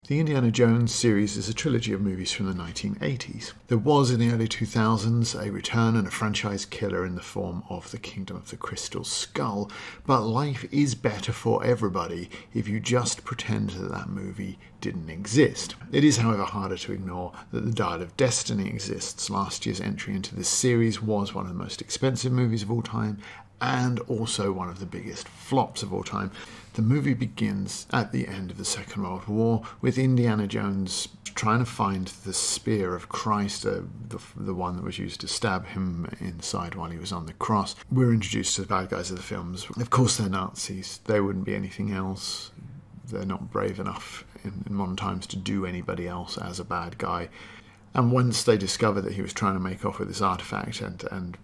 The Indiana Jones series is a trilogy of movies from the 1980s. There was in the early 2000s a return and a franchise killer in the form of The Kingdom of the Crystal Skull, but life is better for everybody if you just pretend that that movie didn't exist. It is, however, harder to ignore that The Dial of Destiny exists. Last year's entry into this series was one of the most expensive movies of all time, and also one of the biggest flops of all time. The movie begins at the end of the Second World War with Indiana Jones trying to find the spear of Christ, the one that was used to stab him inside while he was on the cross. We're introduced to the bad guys of the films. Of course they're Nazis. They wouldn't be anything else. They're not brave enough in modern times to do anybody else as a bad guy. And once they discover that he was trying to make off with this artifact and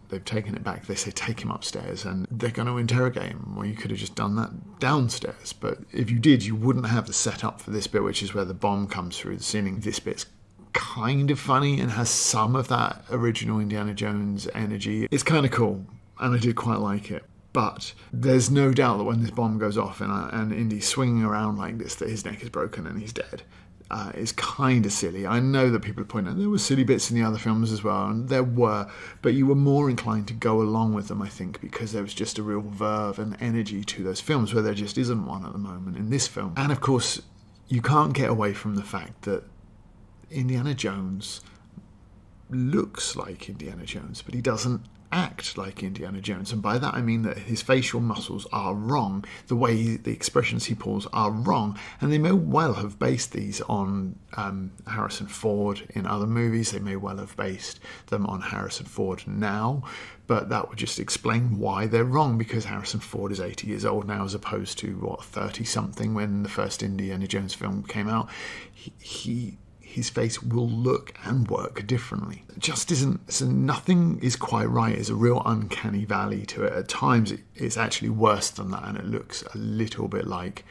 they've taken it back, they say take him upstairs and they're going to interrogate him. Well, you could have just done that downstairs, but if you did, you wouldn't have the setup for this bit, which is where the bomb comes through the ceiling. This bit's kind of funny and has some of that original Indiana Jones energy. It's kind of cool and I did quite like it. But there's no doubt that when this bomb goes off and Indy's swinging around like this, that his neck is broken and he's dead. Is kind of silly. I know that people point out there were silly bits in the other films as well, and there were, but you were more inclined to go along with them, I think, because there was just a real verve and energy to those films, where there just isn't one at the moment in this film. And of course, you can't get away from the fact that Indiana Jones looks like Indiana Jones, but he doesn't act like Indiana Jones, and by that I mean that his facial muscles are wrong, the way the expressions he pulls are wrong, and they may well have based these on Harrison Ford in other movies. They may well have based them on Harrison Ford now, but that would just explain why they're wrong, because Harrison Ford is 80 years old now as opposed to 30 something when the first Indiana Jones film came out. His face will look and work differently. It just isn't, so nothing is quite right. There's a real uncanny valley to it. At times it's actually worse than that, and it looks a little bit like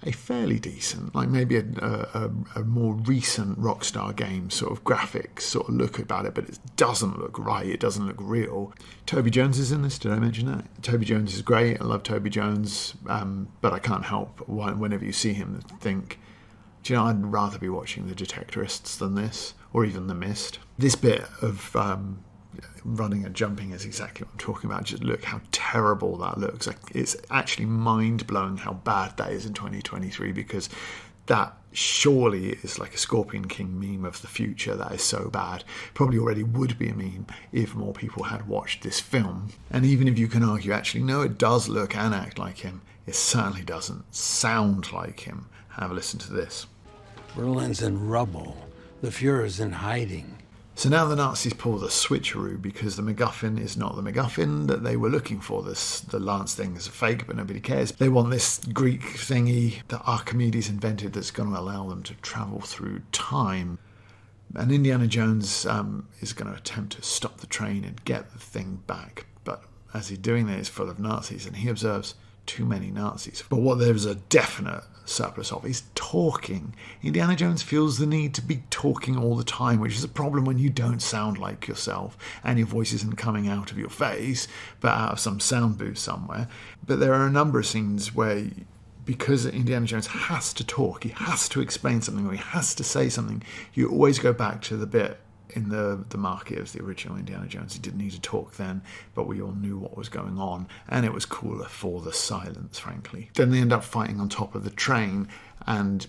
a fairly decent, like maybe a more recent Rockstar Games sort of graphics sort of look about it, but it doesn't look right. It doesn't look real. Toby Jones is in this. Did I mention that? Toby Jones is great. I love Toby Jones, but I can't help whenever you see him think, do you know, I'd rather be watching The Detectorists than this, or even The Mist. This bit of running and jumping is exactly what I'm talking about. Just look how terrible that looks. Like, it's actually mind-blowing how bad that is in 2023, because that surely is like a Scorpion King meme of the future. That is so bad. Probably already would be a meme if more people had watched this film. And even if you can argue, actually, no, it does look and act like him, it certainly doesn't sound like him. Have a listen to this. Berlin's in rubble. The Fuhrer's in hiding. So now the Nazis pull the switcheroo, because the MacGuffin is not the MacGuffin that they were looking for. The Lance thing is a fake, but nobody cares. They want this Greek thingy that Archimedes invented that's going to allow them to travel through time. And Indiana Jones is going to attempt to stop the train and get the thing back. But as he's doing that, it's full of Nazis, and he observes too many Nazis. But what there's a definite surplus of is talking. Indiana Jones feels the need to be talking all the time, which is a problem when you don't sound like yourself and your voice isn't coming out of your face but out of some sound booth somewhere. But there are a number of scenes where, because Indiana Jones has to talk, he has to explain something, or he has to say something, you always go back to the bit in the market of the original Indiana Jones. He didn't need to talk then, but we all knew what was going on, and it was cooler for the silence, frankly. Then they end up fighting on top of the train, and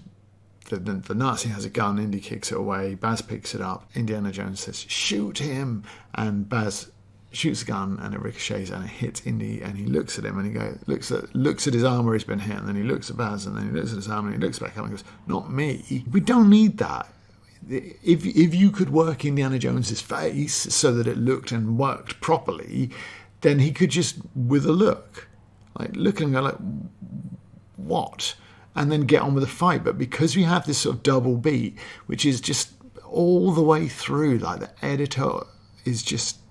the Nazi has a gun. Indy kicks it away. Baz picks it up. Indiana Jones says, "Shoot him!" And Baz shoots the gun, and it ricochets, and it hits Indy, and he looks at him, and he looks at his arm where he's been hit, and then he looks at Baz, and then he looks at his arm, and he looks back up and goes, "Not me." We don't need that. If you could work Indiana Jones's face so that it looked and worked properly, then he could just, with a look at him and go like, what? And then get on with the fight. But because we have this sort of double beat, which is just all the way through, like the editor is just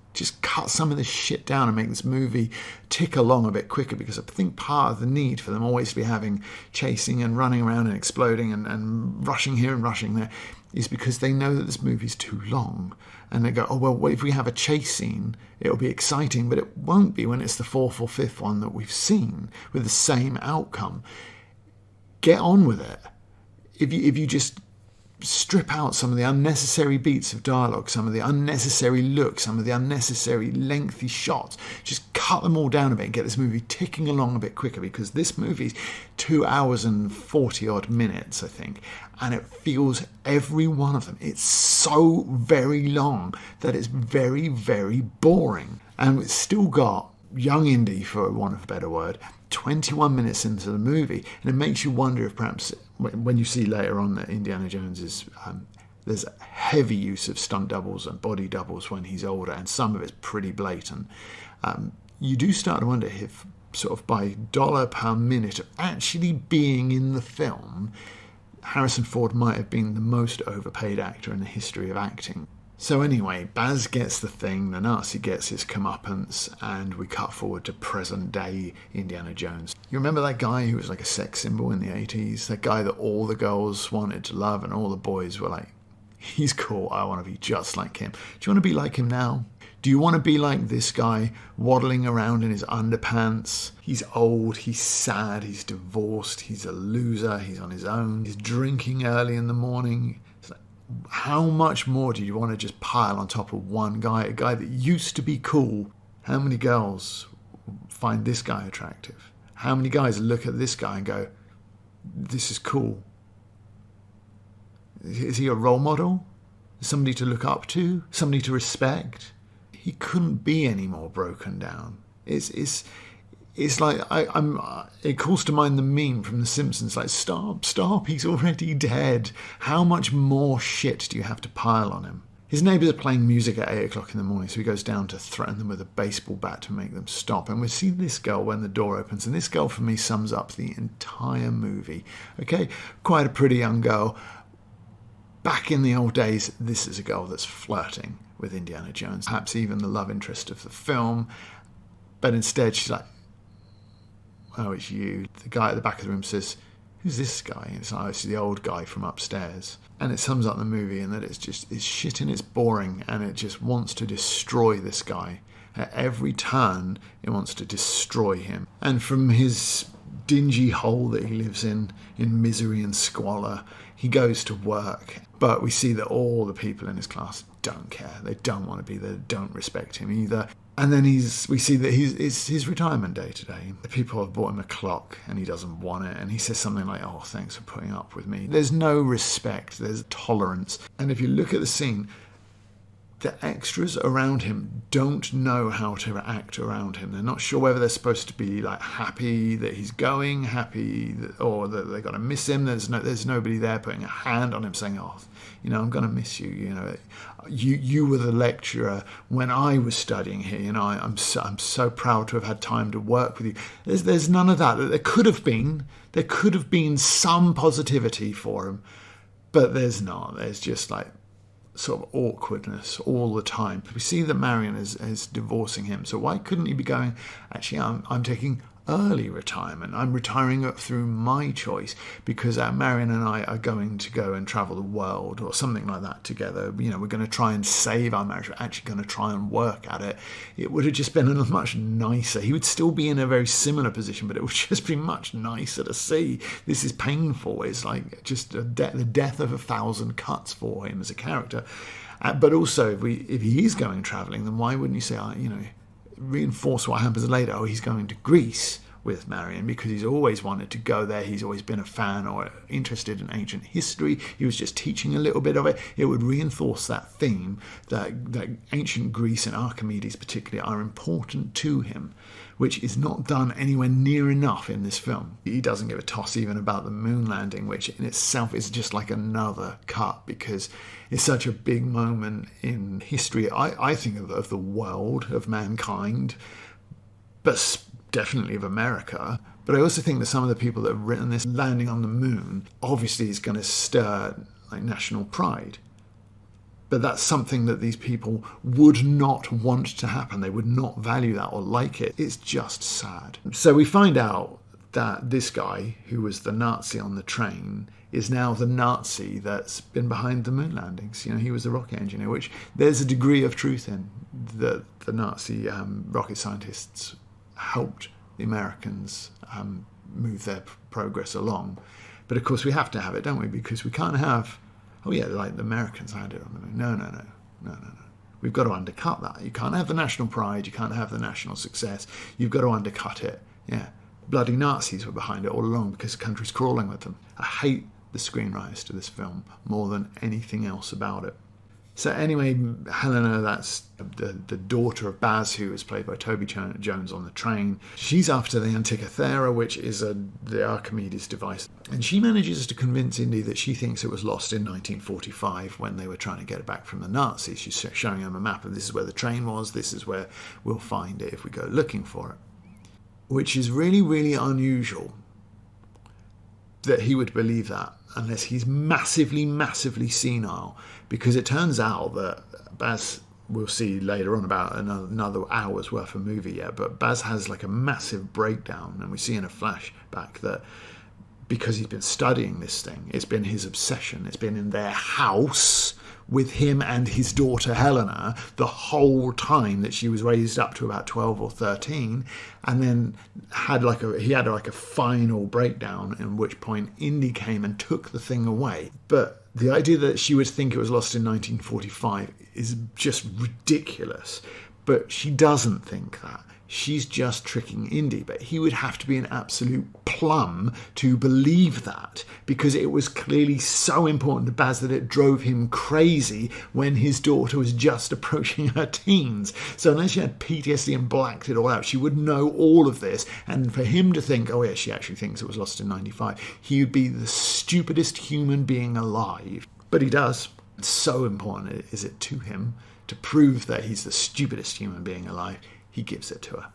cut some of this shit down and make this movie tick along a bit quicker, because I think part of the need for them always to be having chasing and running around and exploding and rushing here and rushing there is because they know that this movie's too long, and they go, oh well, if we have a chase scene it'll be exciting, but it won't be when it's the fourth or fifth one that we've seen with the same outcome. Get on with it. if you just strip out some of the unnecessary beats of dialogue, some of the unnecessary looks, some of the unnecessary lengthy shots, just cut them all down a bit and get this movie ticking along a bit quicker, because this movie's 2 hours and 40 odd minutes, I think, and it feels, every one of them, it's so very long that it's very, very boring. And it's still got young Indy, for want of a better word, 21 minutes into the movie, and it makes you wonder if perhaps, when you see later on that Indiana Jones is, there's a heavy use of stunt doubles and body doubles when he's older, and some of it's pretty blatant. You do start to wonder if, sort of by dollar per minute of actually being in the film, Harrison Ford might have been the most overpaid actor in the history of acting. So anyway, Baz gets the thing, the Nazi gets his comeuppance, and we cut forward to present day Indiana Jones. You remember that guy who was like a sex symbol in the 80s? That guy that all the girls wanted to love and all the boys were like, he's cool, I want to be just like him. Do you want to be like him now? Do you want to be like this guy, waddling around in his underpants? He's old, he's sad, he's divorced, he's a loser, he's on his own, he's drinking early in the morning. How much more do you want to just pile on top of one guy, a guy that used to be cool? How many girls find this guy attractive? How many guys look at this guy and go, this is cool? Is he a role model? Somebody to look up to? Somebody to respect? He couldn't be any more broken down. It's like, it calls to mind the meme from The Simpsons, like, stop, he's already dead. How much more shit do you have to pile on him? His neighbours are playing music at 8 o'clock in the morning, so he goes down to threaten them with a baseball bat to make them stop. And we see this girl when the door opens, and this girl for me sums up the entire movie. Okay, quite a pretty young girl. Back in the old days, this is a girl that's flirting with Indiana Jones, perhaps even the love interest of the film. But instead she's like, oh, it's you. The guy at the back of the room says, who's this guy? And it's like, oh, it's the old guy from upstairs. And it sums up the movie in that it's shit and it's boring, and it just wants to destroy this guy. At every turn, it wants to destroy him. And from his dingy hole that he lives in misery and squalor, he goes to work. But we see that all the people in his class don't care. They don't want to be there. They don't respect him either. And then we see that it's his retirement day today. The people have bought him a clock and he doesn't want it. And he says something like, oh, thanks for putting up with me. There's no respect. There's tolerance. And if you look at the scene, the extras around him don't know how to act around him. They're not sure whether they're supposed to be like happy that he's going, or that they're going to miss him. There's nobody there putting a hand on him saying, oh, I'm going to miss you. You were the lecturer when I was studying here. I'm so proud to have had time to work with you. There's none of that. There could have been some positivity for him, but there's not. There's just like sort of awkwardness all the time. We see that Marion is divorcing him, so why couldn't he be going, actually, I'm taking early retirement. I'm retiring through my choice because Marion and I are going to go and travel the world or something like that together. We're going to try and save our marriage. We're actually going to try and work at it. It would have just been a much nicer. He would still be in a very similar position, but it would just be much nicer to see. This is painful. It's like just the death of 1,000 cuts for him as a character. But also, if he is going travelling, then why wouldn't you say, reinforce what happens later? Oh, he's going to Greece with Marion because he's always wanted to go there. He's always been a fan or interested in ancient history. He was just teaching a little bit of it. It would reinforce that theme that ancient Greece and Archimedes particularly are important to him, which is not done anywhere near enough in this film. He doesn't give a toss even about the moon landing, which in itself is just like another cut because it's such a big moment in history, I think, of the world, of mankind, but definitely of America. But I also think that some of the people that have written this landing on the moon obviously is going to stir like national pride. But that's something that these people would not want to happen. They would not value that or like it. It's just sad. So we find out that this guy, who was the Nazi on the train, is now the Nazi that's been behind the moon landings. He was the rocket engineer, which there's a degree of truth in that the Nazi rocket scientists helped the Americans move their progress along. But of course we have to have it, don't we? Because we can't have, oh yeah, like the Americans had it on the moon. No. We've got to undercut that. You can't have the national pride. You can't have the national success. You've got to undercut it. Yeah. Bloody Nazis were behind it all along because the country's crawling with them. I hate the screenwriters to this film more than anything else about it. So anyway, Helena, that's the daughter of Baz, who is played by Toby Jones on the train. She's after the Antikythera, which is the Archimedes device. And she manages to convince Indy that she thinks it was lost in 1945 when they were trying to get it back from the Nazis. She's showing him a map of this is where the train was, this is where we'll find it if we go looking for it. Which is really, really unusual that he would believe that unless he's massively, massively senile. Because it turns out that Baz, we'll see later on about another hour's worth of movie yet, but Baz has like a massive breakdown, and we see in a flashback that because he's been studying this thing, it's been his obsession, it's been in their house with him and his daughter Helena the whole time that she was raised up to about 12 or 13, and then he had a final breakdown, in which point Indy came and took the thing away. But the idea that she would think it was lost in 1945 is just ridiculous. But she doesn't think that. She's just tricking Indy. But he would have to be an absolute plum to believe that, because it was clearly so important to Baz that it drove him crazy when his daughter was just approaching her teens. So unless she had PTSD and blacked it all out, she would know all of this. And for him to think, oh yeah, she actually thinks it was lost in 95, he would be the stupidest human being alive. But he does. So important is it to him to prove that he's the stupidest human being alive. He gives it to her.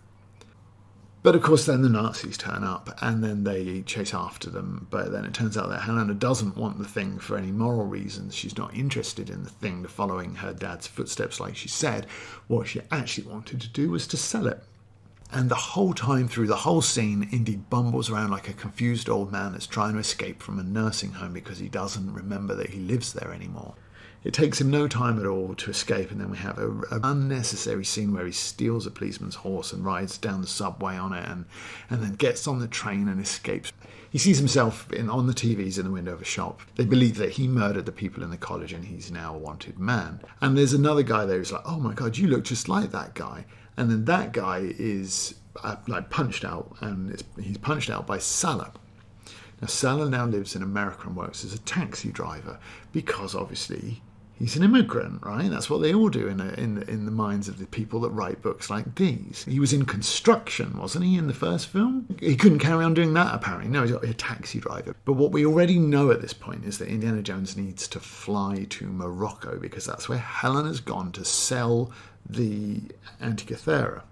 But of course then the Nazis turn up and then they chase after them. But then it turns out that Helena doesn't want the thing for any moral reasons. She's not interested in the thing, following her dad's footsteps like she said. What she actually wanted to do was to sell it. And the whole time through the whole scene, Indy bumbles around like a confused old man that's trying to escape from a nursing home because he doesn't remember that he lives there anymore. It takes him no time at all to escape, and then we have an unnecessary scene where he steals a policeman's horse and rides down the subway on it and then gets on the train and escapes. He sees himself on the TVs in the window of a shop. They believe that he murdered the people in the college and he's now a wanted man. And there's another guy there who's like, oh my God, you look just like that guy. And then that guy is punched out, and he's punched out by Salah. Now, Salah now lives in America and works as a taxi driver because obviously he's an immigrant, right? That's what they all do in the minds of the people that write books like these. He was in construction, wasn't he, in the first film? He couldn't carry on doing that, apparently. No, he's got to be a taxi driver. But what we already know at this point is that Indiana Jones needs to fly to Morocco because that's where Helena's gone to sell the Antikythera.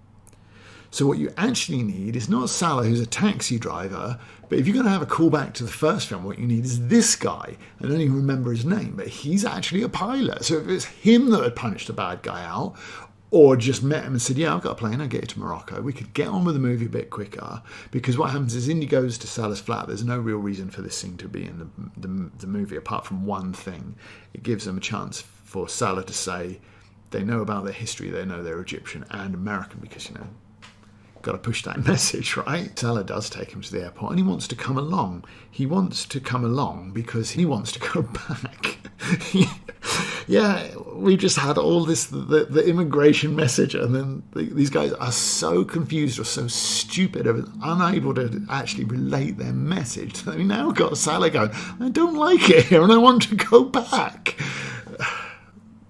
So what you actually need is not Salah, who's a taxi driver, but if you're going to have a callback to the first film, what you need is this guy. I don't even remember his name, but he's actually a pilot. So if it's him that had punched the bad guy out, or just met him and said, yeah, I've got a plane, I'll get you to Morocco, we could get on with the movie a bit quicker, because what happens is Indy goes to Salah's flat. There's no real reason for this scene to be in the movie, apart from one thing. It gives them a chance for Salah to say they know about their history, they know they're Egyptian and American, because, got to push that message, right? Salah does take him to the airport and he wants to come along. He wants to come along because he wants to go back. Yeah, we just had all this, the immigration message, and then these guys are so confused or so stupid and unable to actually relate their message. We now got Salah going, I don't like it here and I want to go back.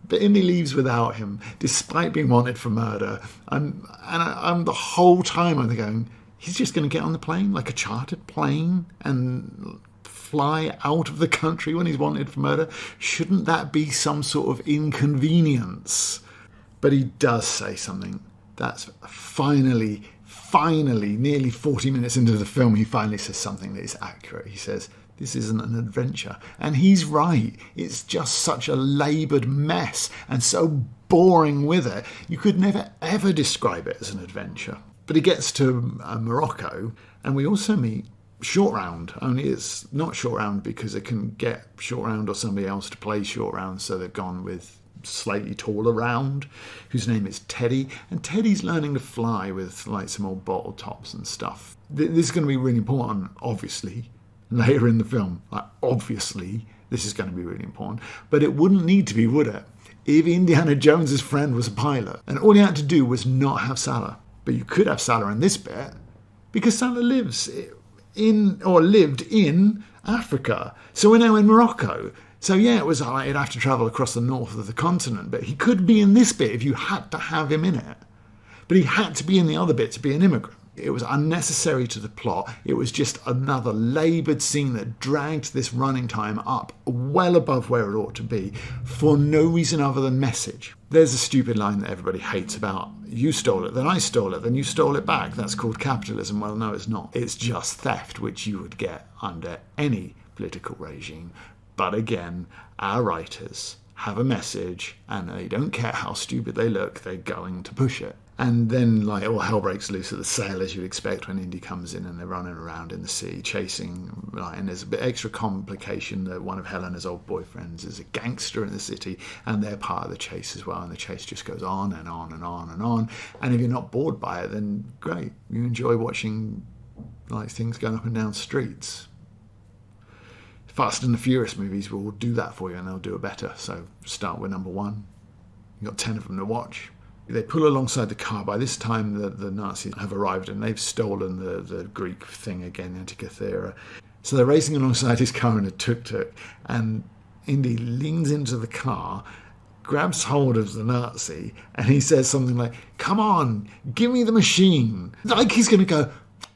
But Indy leaves without him, despite being wanted for murder. I'm the whole time I'm going, he's just going to get on the plane, like a chartered plane, and fly out of the country when he's wanted for murder. Shouldn't that be some sort of inconvenience? But he does say something that's finally, nearly 40 minutes into the film, he finally says something that is accurate. He says, this isn't an adventure. And he's right. It's just such a laboured mess and so boring with it. You could never, ever describe it as an adventure. But he gets to Morocco, and we also meet Short Round. Only it's not Short Round because they can get Short Round or somebody else to play Short Round, so they've gone with slightly taller Round, whose name is Teddy. And Teddy's learning to fly with like some old bottle tops and stuff. This is going to be really important, obviously, later in the film. Like, obviously, this is going to be really important. But it wouldn't need to be, would it? If Indiana Jones's friend was a pilot, and all you had to do was not have Salah. But you could have Salah in this bit, because Salah lived in Africa. So we're now in Morocco. So yeah, it was he'd have to travel across the north of the continent, but he could be in this bit if you had to have him in it. But he had to be in the other bit to be an immigrant. It was unnecessary to the plot. It was just another laboured scene that dragged this running time up well above where it ought to be for no reason other than message. There's a stupid line that everybody hates about, you stole it, then I stole it, then you stole it back. That's called capitalism. Well, no, it's not. It's just theft, which you would get under any political regime. But again, our writers have a message and they don't care how stupid they look, they're going to push it. And then, like, all hell breaks loose at the sail, as you'd expect when Indy comes in and they're running around in the sea, chasing, and there's a bit extra complication that one of Helena's old boyfriends is a gangster in the city, and they're part of the chase as well, and the chase just goes on and on and on and on. And if you're not bored by it, then great. You enjoy watching, like, things going up and down streets. Fast and the Furious movies will do that for you, and they'll do it better. So start with number 1. You've got 10 of them to watch. They pull alongside the car. By this time, the Nazis have arrived and they've stolen the Greek thing again, Antikythera. So they're racing alongside his car in a tuk-tuk, and Indy leans into the car, grabs hold of the Nazi, and he says something like, "Come on, give me the machine." Like he's going to go,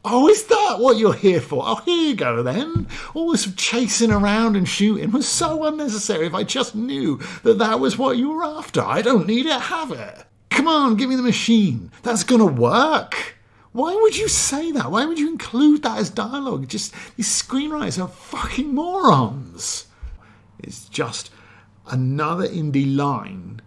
"Oh, is that what you're here for? Oh, here you go then." All this chasing around and shooting was so unnecessary. If I just knew that was what you were after. I don't need it, have it. Come on, give me the machine. That's going to work. Why would you say that? Why would you include that as dialogue? Just, these screenwriters are fucking morons. It's just another Indy line,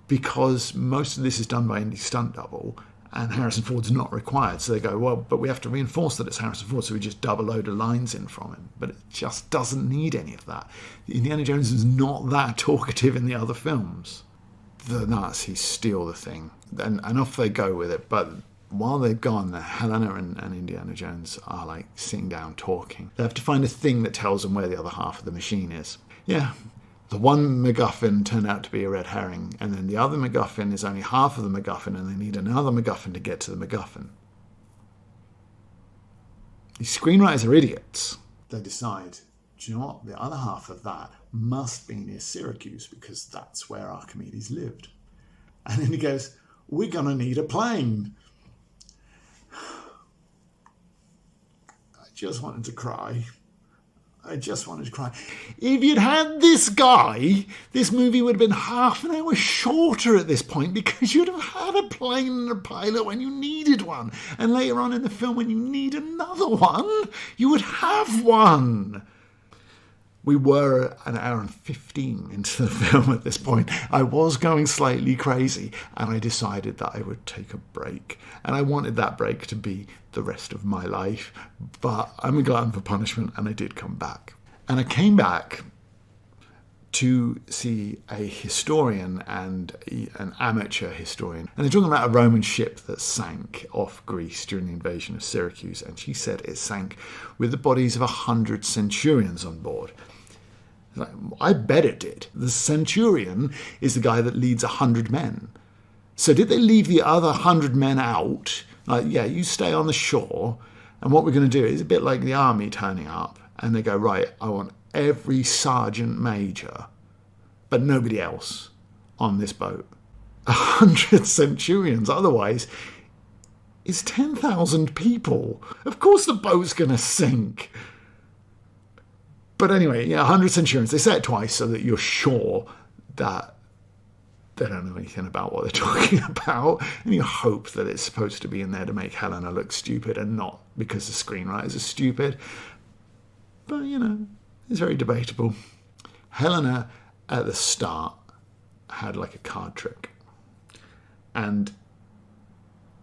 because most of this is done by Indy's stunt double and Harrison Ford's not required. So they go, well, but we have to reinforce that it's Harrison Ford, so we just dub a load of lines in from him. But it just doesn't need any of that. Indiana Jones is not that talkative in the other films. The Nazis steal the thing, and off they go with it. But while they've gone, Helena and Indiana Jones are like sitting down talking. They have to find a thing that tells them where the other half of the machine is. Yeah, the one MacGuffin turned out to be a red herring, and then the other MacGuffin is only half of the MacGuffin, and they need another MacGuffin to get to the MacGuffin. These screenwriters are idiots. They decide, do you know what? The other half of that must be near Syracuse, because that's where Archimedes lived. And then he goes, we're going to need a plane. I just wanted to cry. If you'd had this guy, this movie would have been half an hour shorter at this point, because you'd have had a plane and a pilot when you needed one. And later on in the film, when you need another one, you would have one. We were an hour and 15 into the film at this point. I was going slightly crazy, and I decided that I would take a break. And I wanted that break to be the rest of my life, but I'm a glutton for punishment, and I did come back. And I came back to see a historian and an amateur historian. And they're talking about a Roman ship that sank off Greece during the invasion of Syracuse, and she said it sank with the bodies of 100 centurions on board. I bet it did. The centurion is the guy that leads 100 men. So did they leave the other 100 men out? Like, yeah, you stay on the shore, and what we're going to do is a bit like the army turning up, and they go, right, I want every sergeant major, but nobody else on this boat. 100 centurions, otherwise it's 10,000 people. Of course the boat's going to sink. But anyway, yeah, 100 centurions. They say it twice so that you're sure that they don't know anything about what they're talking about. And you hope that it's supposed to be in there to make Helena look stupid and not because the screenwriters are stupid. But, you know, it's very debatable. Helena, at the start, had like a card trick. And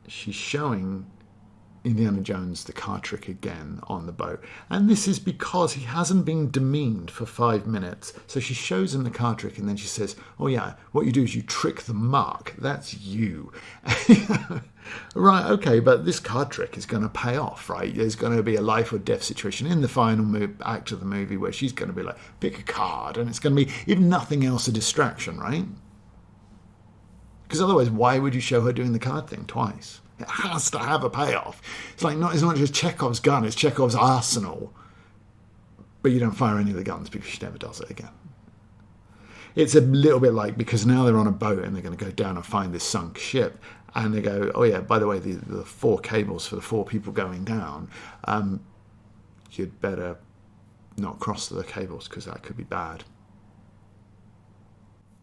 she's showing Indiana Jones the card trick again on the boat. And this is because he hasn't been demeaned for 5 minutes. So she shows him the card trick and then she says, oh yeah, what you do is you trick the mark. That's you. Right, okay, but this card trick is going to pay off, right? There's going to be a life or death situation in the final act of the movie where she's going to be like, pick a card, and it's going to be, if nothing else, a distraction, right? Because otherwise, why would you show her doing the card thing twice? It has to have a payoff. It's like it's not just Chekhov's gun, it's Chekhov's arsenal. But you don't fire any of the guns because she never does it again. It's a little bit like, because now they're on a boat and they're going to go down and find this sunk ship. And they go, oh yeah, by the way, the 4 cables for the 4 people going down, you'd better not cross the cables because that could be bad.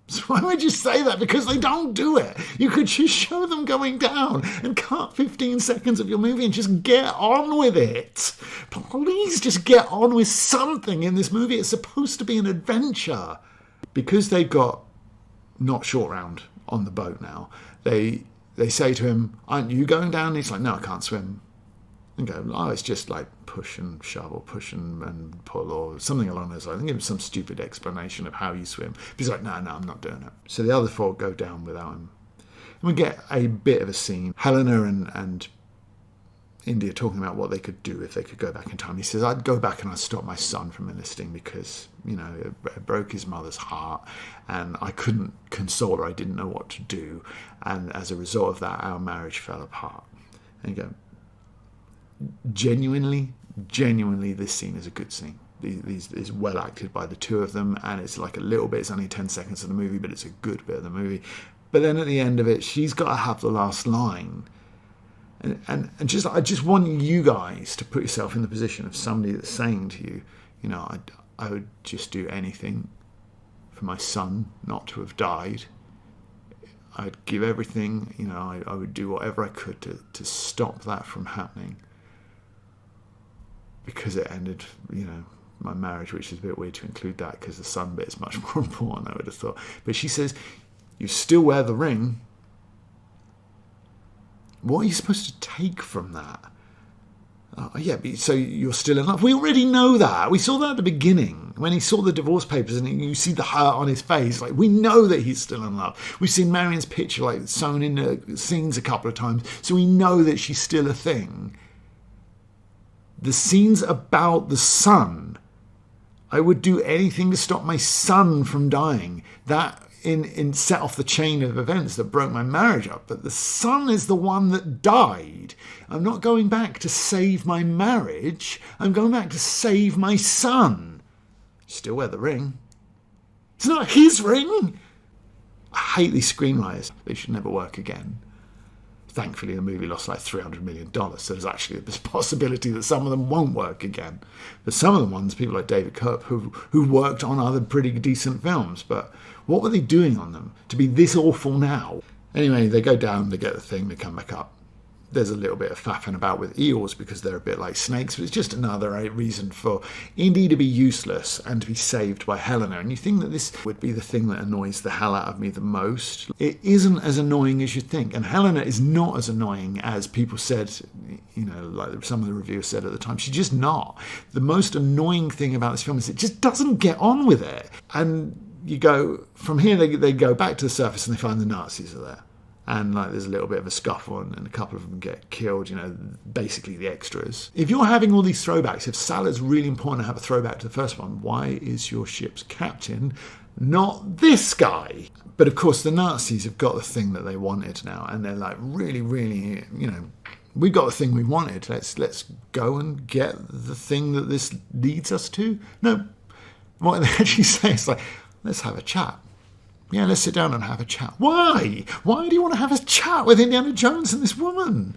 So why would you say that? Because they don't do it. You could just show them going down and cut 15 seconds of your movie and just get on with it. Please just get on with something in this movie. It's supposed to be an adventure. Because they've got not short round on the boat now, they say to him, aren't you going down? And he's like, no, I can't swim. And go, oh, it's just like push and shove or push and pull or something along those lines. And give him some stupid explanation of how you swim. But he's like, no, I'm not doing it. So the other 4 go down without him. And we get a bit of a scene. Helena and India talking about what they could do if they could go back in time. He says, I'd go back and I'd stop my son from enlisting because, it broke his mother's heart and I couldn't console her. I didn't know what to do. And as a result of that, our marriage fell apart. And you go, genuinely, this scene is a good scene. These is well acted by the 2 of them, and it's like a little bit, it's only 10 seconds of the movie, but it's a good bit of the movie. But then at the end of it, she's got to have the last line. And just, I just want you guys to put yourself in the position of somebody that's saying to you, I would just do anything for my son not to have died. I'd give everything, I would do whatever I could to stop that from happening. Because it ended, my marriage, which is a bit weird to include that because the son bit is much more important, I would have thought. But she says, you still wear the ring. What are you supposed to take from that? So you're still in love. We already know that. We saw that at the beginning when he saw the divorce papers and you see the hurt on his face. Like, we know that he's still in love. We've seen Marion's picture like sewn into scenes a couple of times, so we know that she's still a thing. The scenes about the son, I would do anything to stop my son from dying. That in set off the chain of events that broke my marriage up. But the son is the one that died. I'm not going back to save my marriage. I'm going back to save my son. Still wear the ring. It's not his ring. I hate these screenwriters. They should never work again. Thankfully, the movie lost like $300 million, so there's actually this possibility that some of them won't work again. But some of the ones, people like David Koepp, who worked on other pretty decent films, but what were they doing on them to be this awful now? Anyway, they go down, they get the thing, they come back up. There's a little bit of faffing about with eels because they're a bit like snakes, but it's just another reason for Indy to be useless and to be saved by Helena. And you think that this would be the thing that annoys the hell out of me the most. It isn't as annoying as you think. And Helena is not as annoying as people said, like some of the reviewers said at the time. She's just not. The most annoying thing about this film is it just doesn't get on with it. And you go, from here they go back to the surface and they find the Nazis are there. And there's a little bit of a scuffle and a couple of them get killed, basically the extras. If you're having all these throwbacks, if Salah's really important to have a throwback to the first one, why is your ship's captain not this guy? But of course the Nazis have got the thing that they wanted now, and they're like, really, really, we got the thing we wanted. Let's go and get the thing that this leads us to. No, what they actually say is like, let's have a chat. Yeah, let's sit down and have a chat. Why? Why do you want to have a chat with Indiana Jones and this woman?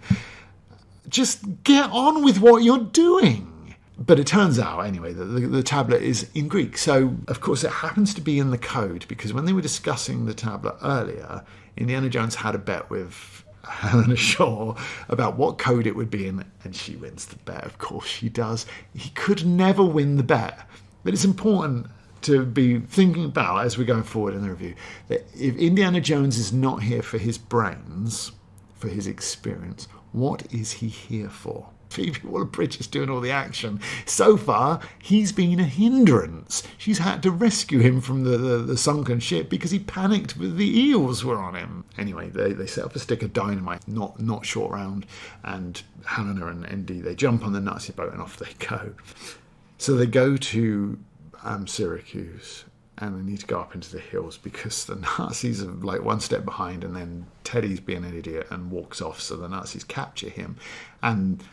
Just get on with what you're doing. But it turns out, anyway, that the tablet is in Greek. So, of course, it happens to be in the code, because when they were discussing the tablet earlier, Indiana Jones had a bet with Helena Shaw about what code it would be in, and she wins the bet. Of course she does. He could never win the bet. But it's important to be thinking about, as we're going forward in the review, that if Indiana Jones is not here for his brains, for his experience. What is he here for? Phoebe Waller-Bridge is doing all the action. So far, he's been a hindrance. She's had to rescue him from the sunken ship because he panicked with the eels were on him. Anyway, they set up a stick of dynamite, not short round, and Helena and Indy, they jump on the Nazi boat and off they go. So they go to Syracuse, and they need to go up into the hills because the Nazis are like one step behind, and then Teddy's being an idiot and walks off, so the Nazis capture him, and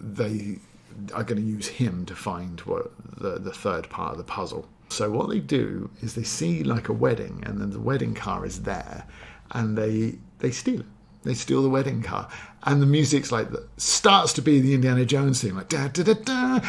they are going to use him to find what the third part of the puzzle. So what they do is they see like a wedding, and then the wedding car is there, and they steal it. They steal the wedding car, and the music's like starts to be the Indiana Jones theme, like da da da da.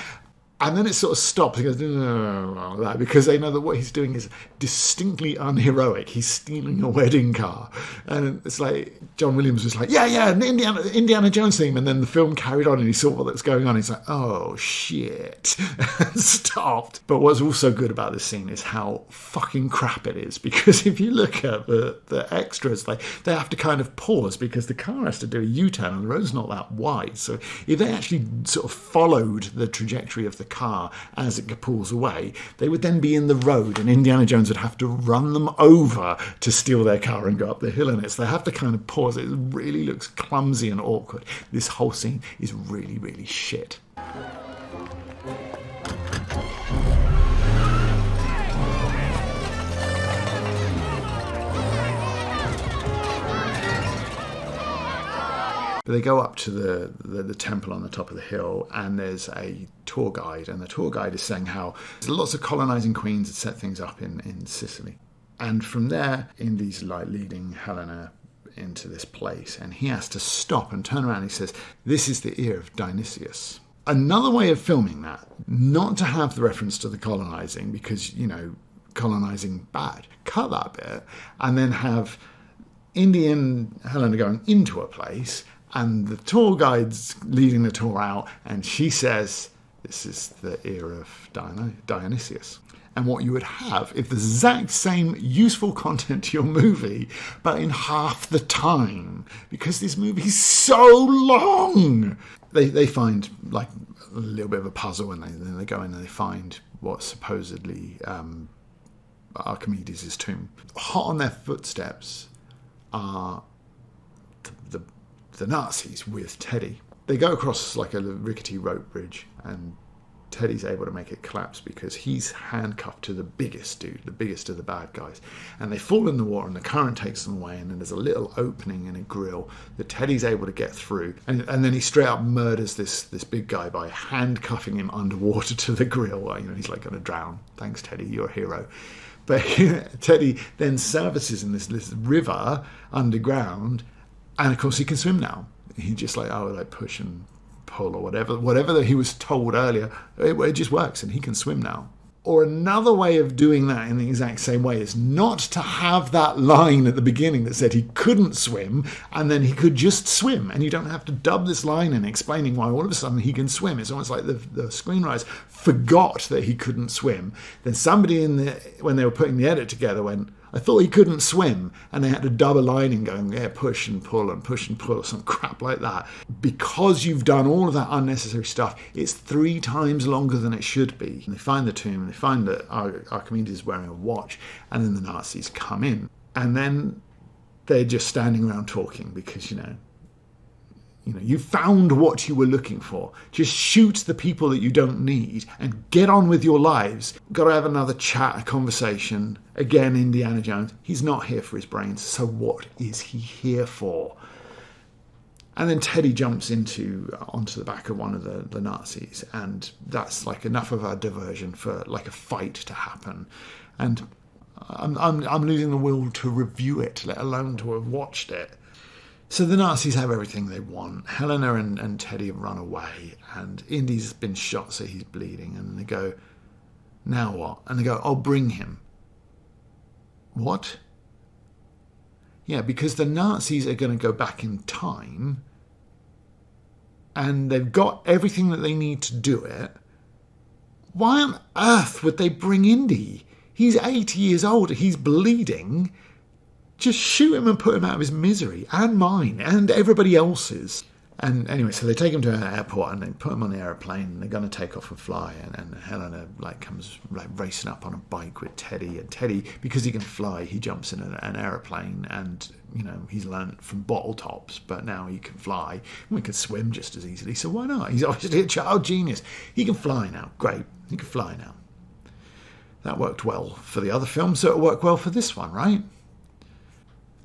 And then it sort of stops. He goes, no, like that, because they know that what he's doing is distinctly unheroic. He's stealing a wedding car. And it's like, John Williams was like, yeah, Indiana Jones theme. And then the film carried on and he saw what was going on. He's like, oh, shit. And stopped. But what's also good about this scene is how fucking crap it is. Because if you look at the extras, they have to kind of pause because the car has to do a U-turn and the road's not that wide. So if they actually sort of followed the trajectory of the car as it pulls away, they would then be in the road and Indiana Jones would have to run them over to steal their car and go up the hill in it. So they have to kind of pause. It really looks clumsy and awkward. This whole scene is really, really shit. But they go up to the temple on the top of the hill, and there's a tour guide, and the tour guide is saying how there's lots of colonising queens that set things up in Sicily. And from there, Indy's like leading Helena into this place, and he has to stop and turn around. And he says, this is the ear of Dionysius. Another way of filming that, not to have the reference to the colonising, because, colonising bad. Cut that bit, and then have Indy and Helena going into a place, and the tour guide's leading the tour out, and she says, this is the ear of Dionysius. And what you would have is the exact same useful content to your movie, but in half the time, because this movie's so long. They find like a little bit of a puzzle, and then they go in and they find what's supposedly Archimedes' tomb. Hot on their footsteps are the Nazis with Teddy. They go across like a rickety rope bridge, and Teddy's able to make it collapse because he's handcuffed to the biggest dude, the biggest of the bad guys. And they fall in the water, and the current takes them away, and then there's a little opening in a grill that Teddy's able to get through. And then he straight up murders this big guy by handcuffing him underwater to the grill. He's like going to drown. Thanks, Teddy, you're a hero. But Teddy then surfaces in this river underground, and of course he can swim now. He just push and pull or whatever that he was told earlier. It just works, and he can swim now. Or another way of doing that in the exact same way is not to have that line at the beginning that said he couldn't swim and then he could just swim, and you don't have to dub this line in explaining why all of a sudden he can swim. It's almost like the screenwriters forgot that he couldn't swim. Then somebody when they were putting the edit together went, I thought he couldn't swim, and they had to dub a line in going, push and pull or some crap like that. Because you've done all of that unnecessary stuff, it's 3 times longer than it should be. And they find the tomb, and they find that Archimedes is wearing a watch, and then the Nazis come in. And then they're just standing around talking because, you found what you were looking for. Just shoot the people that you don't need and get on with your lives. Got to have another chat, a conversation. Again, Indiana Jones, he's not here for his brains, so what is he here for? And then Teddy jumps onto the back of one of the Nazis, and that's like enough of a diversion for like a fight to happen. And I'm losing the will to review it, let alone to have watched it. So the Nazis have everything they want. Helena and Teddy have run away, and Indy's been shot, so he's bleeding. And they go, now what? And they go, I'll bring him. What? Yeah, because the Nazis are going to go back in time, and they've got everything that they need to do it. Why on earth would they bring Indy? He's 80 years old, he's bleeding. Just shoot him and put him out of his misery, and mine, and everybody else's. And anyway, so they take him to an airport and they put him on the aeroplane and they're going to take off and fly. And Helena comes racing up on a bike with Teddy. And Teddy, because he can fly, he jumps in an aeroplane and, he's learnt from bottle tops, but now he can fly. And we can swim just as easily, so why not? He's obviously a child genius. He can fly now. Great. He can fly now. That worked well for the other film, so it'll work well for this one, right?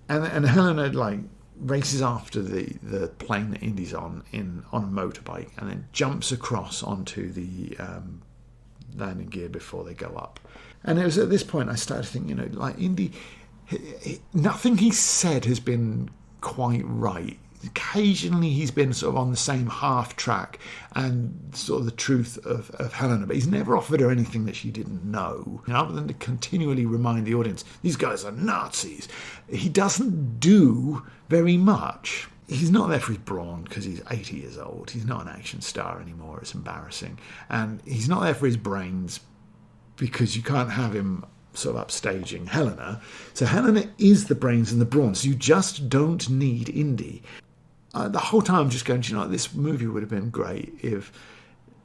And Helena, races after the plane that Indy's on a motorbike and then jumps across onto the landing gear before they go up. And it was at this point I started thinking, Indy, nothing he said has been quite right. Occasionally he's been sort of on the same half track and sort of the truth of Helena, but he's never offered her anything that she didn't know, other than to continually remind the audience, these guys are Nazis. He doesn't do very much. He's not there for his brawn because he's 80 years old. He's not an action star anymore. It's embarrassing. And he's not there for his brains because you can't have him sort of upstaging Helena. So Helena is the brains and the brawn. So you just don't need Indy. The whole time I'm just going, this movie would have been great if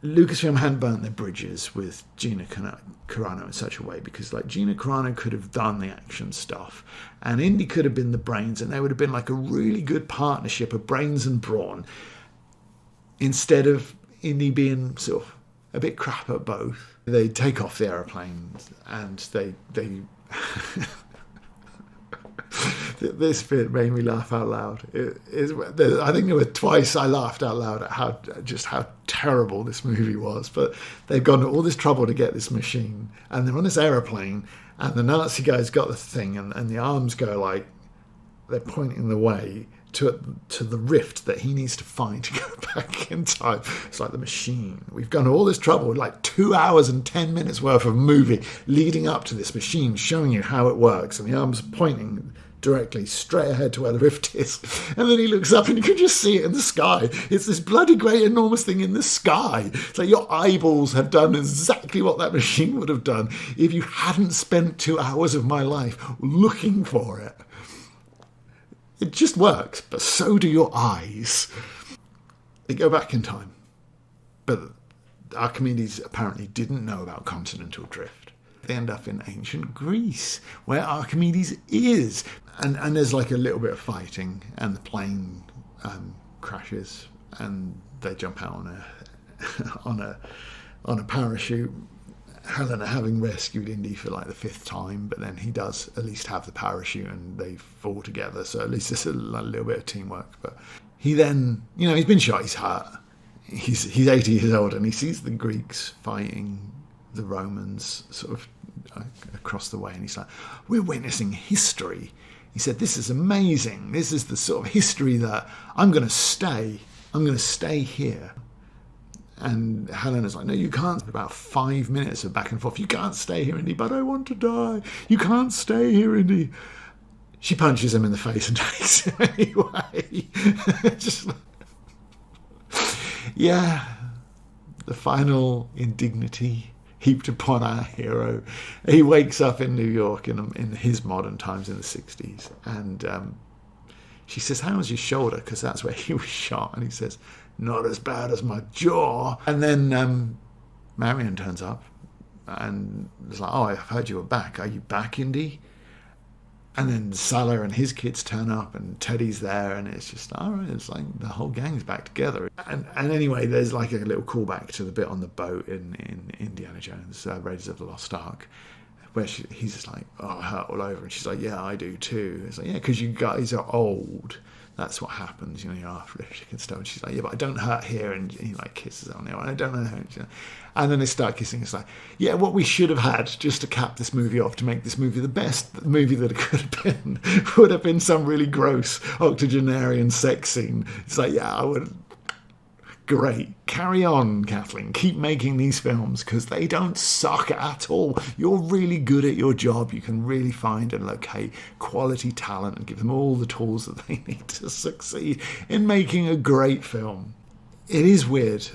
Lucasfilm hadn't burnt their bridges with Gina Carano in such a way, because Gina Carano could have done the action stuff and Indy could have been the brains, and they would have been a really good partnership of brains and brawn, instead of Indy being sort of a bit crap at both. They take off the aeroplanes and they this bit made me laugh out loud. I think there were twice I laughed out loud at how terrible this movie was. But they've gone to all this trouble to get this machine, and they're on this aeroplane, and the Nazi guy's got the thing, and the arms go they're pointing the way to the rift that he needs to find to go back in time. It's the machine. We've gone to all this trouble, 2 hours and 10 minutes worth of movie leading up to this machine, showing you how it works, and the arms pointing directly straight ahead to where the rift is. And then he looks up and you can just see it in the sky. It's this bloody great enormous thing in the sky. It's your eyeballs have done exactly what that machine would have done if you hadn't spent 2 hours of my life looking for it. It just works, but so do your eyes. They go back in time. But Archimedes apparently didn't know about continental drift. They end up in ancient Greece, where Archimedes is. And there's a little bit of fighting, and the plane crashes, and they jump out on a parachute. Helena having rescued Indy for the fifth time, but then he does at least have the parachute and they fall together, so at least there's a little bit of teamwork. But he then, he's been shot, he's hurt, he's 80 years old, and he sees the Greeks fighting the Romans sort of across the way, and he's like, we're witnessing history. He said, this is amazing, this is the sort of history that I'm going to stay here. And Helena's like, no, you can't. About 5 minutes of back and forth. You can't stay here, Indy, but I want to die. You can't stay here, Indy. She punches him in the face and takes him anyway. Yeah, the final indignity heaped upon our hero. He wakes up in New York in his modern times in the 60s. And she says, how's your shoulder? Because that's where he was shot. And he says, not as bad as my jaw. And then Marion turns up and is like, oh, I've heard you were back. Are you back, Indy? And then Sulla and his kids turn up and Teddy's there, and it's just, all right, it's the whole gang's back together. And anyway, there's a little callback to the bit on the boat in Indiana Jones, Raiders of the Lost Ark, where he's just oh, I hurt all over. And she's like, yeah, I do too. It's yeah, because you guys are old. That's what happens, you're arthritic and stuff. And she's like, yeah, but I don't hurt here. And he kisses her on the arm. I don't know how. And then they start kissing. It's yeah, what we should have had just to cap this movie off, to make this movie the best movie that it could have been, would have been some really gross octogenarian sex scene. It's yeah, I would. Great. Carry on, Kathleen. Keep making these films because they don't suck at all. You're really good at your job. You can really find and locate quality talent and give them all the tools that they need to succeed in making a great film. It is weird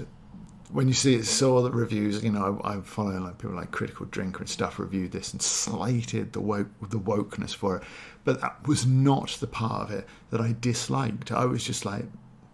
when you saw the reviews, I follow like people like Critical Drinker and stuff reviewed this and slated the wokeness for it, but that was not the part of it that I disliked. I was just like,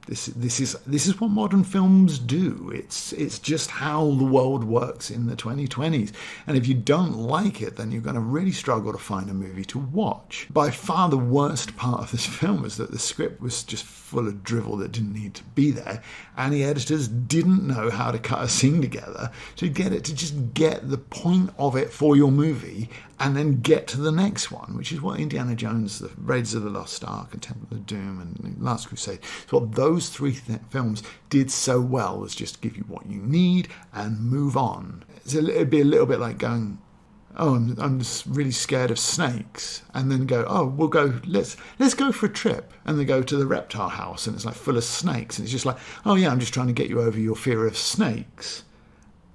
this is what modern films do. It's just how the world works in the 2020s. And if you don't like it, then you're going to really struggle to find a movie to watch. By far the worst part of this film is that the script was just full of drivel that didn't need to be there, and the editors didn't know how to cut a scene together to just get the point of it for your movie and then get to the next one, which is what Indiana Jones, The Raiders of the Lost Ark, and Temple of Doom, and Last Crusade, it's what those three films did so well, was just give you what you need and move on. It'd be a little bit like going, oh, I'm just really scared of snakes, and then go, oh, let's go for a trip, and they go to the reptile house, and it's like full of snakes, and it's just like, oh yeah, I'm just trying to get you over your fear of snakes.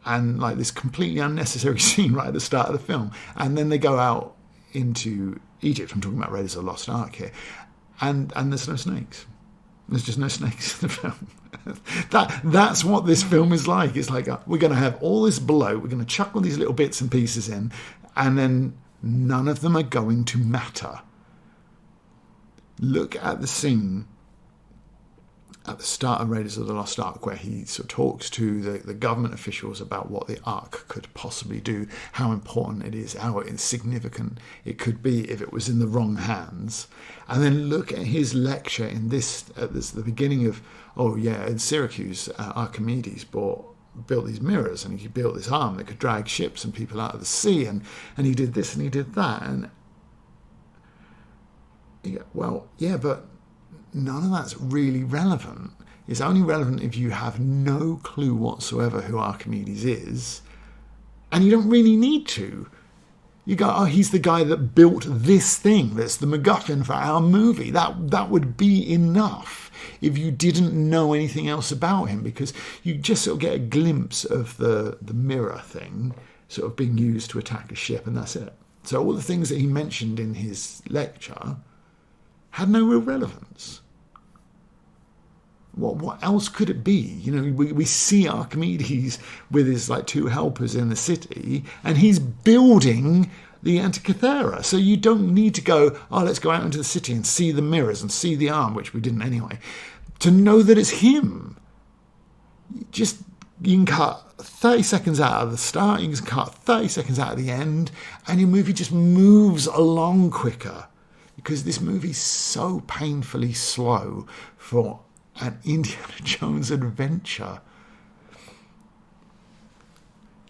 And like this completely unnecessary scene right at the start of the film. And then they go out into Egypt. I'm talking about Raiders of the Lost Ark here. And there's no snakes. There's just no snakes in the film. That's what this film is like. It's like, we're going to have all this bloat. We're going to chuck all these little bits and pieces in. And then none of them are going to matter. Look at the scene at the start of Raiders of the Lost Ark, where he sort of talks to the government officials about what the Ark could possibly do, how important it is, how insignificant it could be if it was in the wrong hands. And then look at his lecture at the beginning of, in Syracuse, Archimedes built these mirrors, and he built this arm that could drag ships and people out of the sea, and he did this and he did that. And but none of that's really relevant. It's only relevant if you have no clue whatsoever who Archimedes is, and you don't really need to. You go, he's the guy that built this thing that's the MacGuffin for our movie. That would be enough if you didn't know anything else about him, because you just sort of get a glimpse of the mirror thing sort of being used to attack a ship, and that's it. So all the things that he mentioned in his lecture had no real relevance. What else could it be? We see Archimedes with his like two helpers in the city, and he's building the Antikythera. So you don't need to go, let's go out into the city and see the mirrors and see the arm, which we didn't anyway, to know that it's him. You can cut 30 seconds out of the start, you can cut 30 seconds out of the end, and your movie just moves along quicker, because this movie's so painfully slow for an Indiana Jones adventure.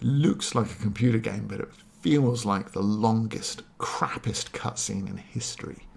Looks like a computer game, but it feels like the longest, crappiest cutscene in history.